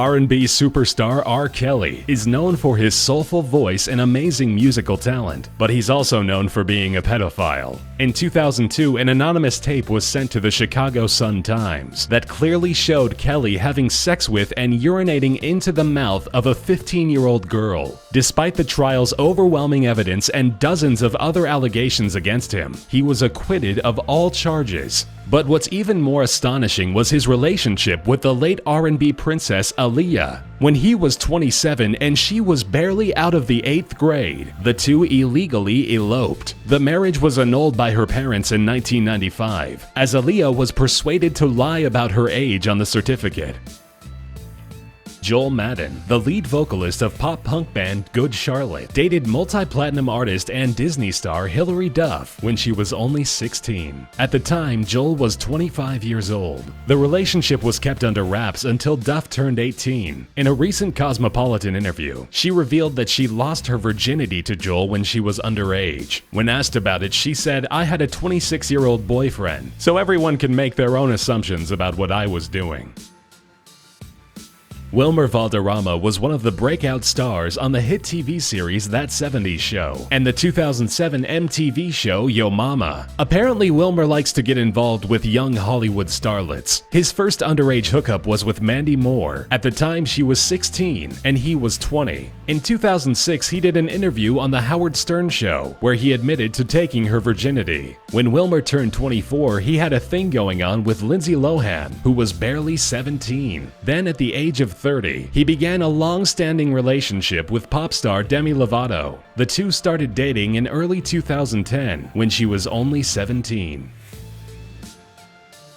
R&B superstar R. Kelly is known for his soulful voice and amazing musical talent, but he's also known for being a pedophile. In 2002, an anonymous tape was sent to the Chicago Sun-Times that clearly showed Kelly having sex with and urinating into the mouth of a 15-year-old girl. Despite the trial's overwhelming evidence and dozens of other allegations against him, he was acquitted of all charges. But what's even more astonishing was his relationship with the late R&B princess Aaliyah. When he was 27 and she was barely out of the 8th grade, the two illegally eloped. The marriage was annulled by her parents in 1995, as Aaliyah was persuaded to lie about her age on the certificate. Joel Madden, the lead vocalist of pop-punk band Good Charlotte, dated multi-platinum artist and Disney star Hilary Duff when she was only 16. At the time, Joel was 25 years old. The relationship was kept under wraps until Duff turned 18. In a recent Cosmopolitan interview, she revealed that she lost her virginity to Joel when she was underage. When asked about it, she said, "I had a 26-year-old boyfriend, so everyone can make their own assumptions about what I was doing." Wilmer Valderrama was one of the breakout stars on the hit TV series That 70s Show and the 2007 MTV show Yo Mama. Apparently, Wilmer likes to get involved with young Hollywood starlets. His first underage hookup was with Mandy Moore. At the time, she was 16 and he was 20. In 2006, he did an interview on The Howard Stern Show where he admitted to taking her virginity. When Wilmer turned 24, he had a thing going on with Lindsay Lohan, who was barely 17. Then at the age of 30, he began a long-standing relationship with pop star Demi Lovato. The two started dating in early 2010 when she was only 17.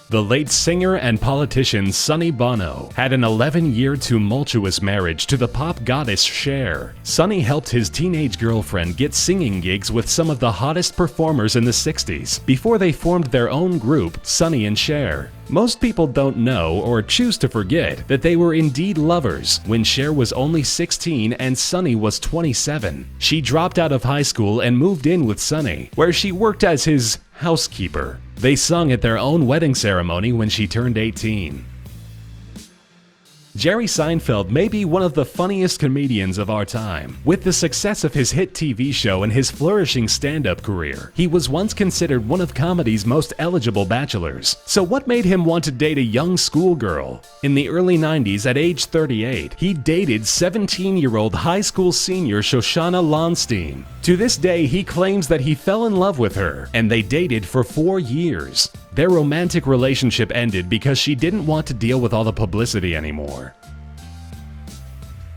The late singer and politician Sonny Bono had an 11-year tumultuous marriage to the pop goddess Cher. Sonny helped his teenage girlfriend get singing gigs with some of the hottest performers in the 60s before they formed their own group, Sonny and Cher. Most people don't know or choose to forget that they were indeed lovers when Cher was only 16 and Sonny was 27. She dropped out of high school and moved in with Sonny, where she worked as his housekeeper. They sung at their own wedding ceremony when she turned 18. Jerry Seinfeld may be one of the funniest comedians of our time. With the success of his hit TV show and his flourishing stand-up career, he was once considered one of comedy's most eligible bachelors. So what made him want to date a young schoolgirl? In the early 90s, at age 38, he dated 17-year-old high school senior Shoshana Lonstein. To this day, he claims that he fell in love with her, and they dated for 4 years. Their romantic relationship ended because she didn't want to deal with all the publicity anymore.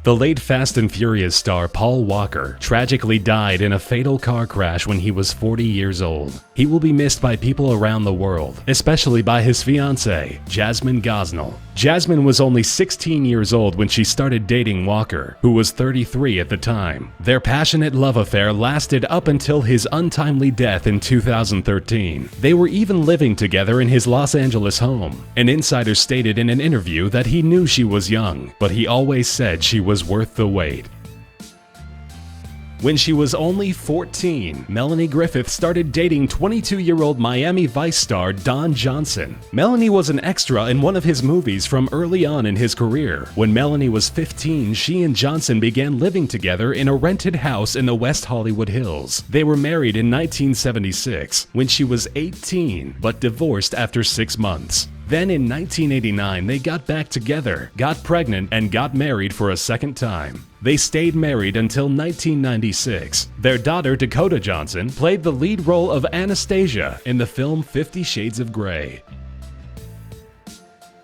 The late Fast and Furious star Paul Walker tragically died in a fatal car crash when he was 40 years old. He will be missed by people around the world, especially by his fiancée, Jasmine Gosnell. Jasmine was only 16 years old when she started dating Walker, who was 33 at the time. Their passionate love affair lasted up until his untimely death in 2013. They were even living together in his Los Angeles home. An insider stated in an interview that he knew she was young, but he always said she was worth the wait. When she was only 14, Melanie Griffith started dating 22-year-old Miami Vice star Don Johnson. Melanie was an extra in one of his movies from early on in his career. When Melanie was 15, she and Johnson began living together in a rented house in the West Hollywood Hills. They were married in 1976, when she was 18, but divorced after 6 months. Then in 1989, they got back together, got pregnant, and got married for a second time. They stayed married until 1996. Their daughter, Dakota Johnson, played the lead role of Anastasia in the film 50 Shades of Grey.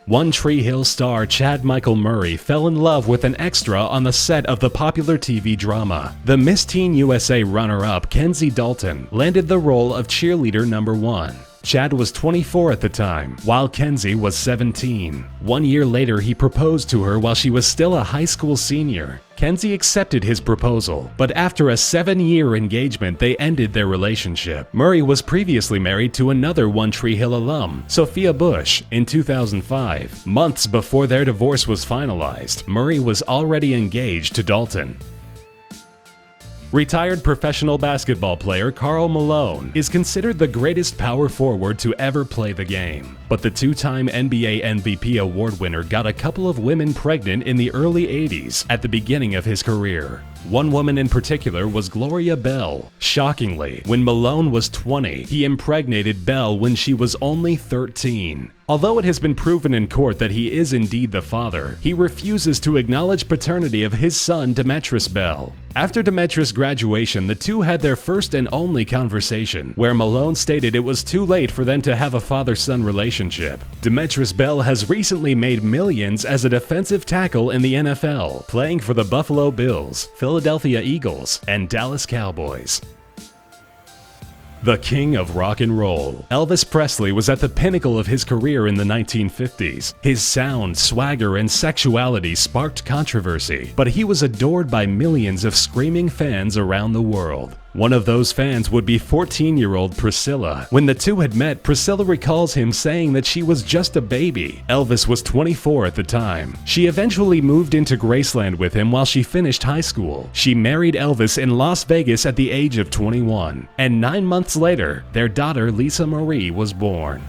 One Tree Hill star Chad Michael Murray fell in love with an extra on the set of the popular TV drama. The Miss Teen USA runner-up, Kenzie Dalton, landed the role of cheerleader number 1. Chad was 24 at the time, while Kenzie was 17. 1 year later, he proposed to her while she was still a high school senior. Kenzie accepted his proposal, but after a 7-year engagement, they ended their relationship. Murray was previously married to another One Tree Hill alum, Sophia Bush, in 2005. Months before their divorce was finalized, Murray was already engaged to Dalton. Retired professional basketball player Karl Malone is considered the greatest power forward to ever play the game. But the two-time NBA MVP award winner got a couple of women pregnant in the early 80s at the beginning of his career. One woman in particular was Gloria Bell. Shockingly, when Malone was 20, he impregnated Bell when she was only 13. Although it has been proven in court that he is indeed the father, he refuses to acknowledge paternity of his son Demetrius Bell. After Demetrius' graduation, the two had their first and only conversation, where Malone stated it was too late for them to have a father-son relationship. Demetrius Bell has recently made millions as a defensive tackle in the NFL, playing for the Buffalo Bills, Philadelphia Eagles, and Dallas Cowboys. The king of rock and roll, Elvis Presley was at the pinnacle of his career in the 1950s. His sound, swagger, and sexuality sparked controversy, but he was adored by millions of screaming fans around the world. One of those fans would be 14-year-old Priscilla. When the two had met, Priscilla recalls him saying that she was just a baby. Elvis was 24 at the time. She eventually moved into Graceland with him while she finished high school. She married Elvis in Las Vegas at the age of 21, and 9 months later, their daughter Lisa Marie was born.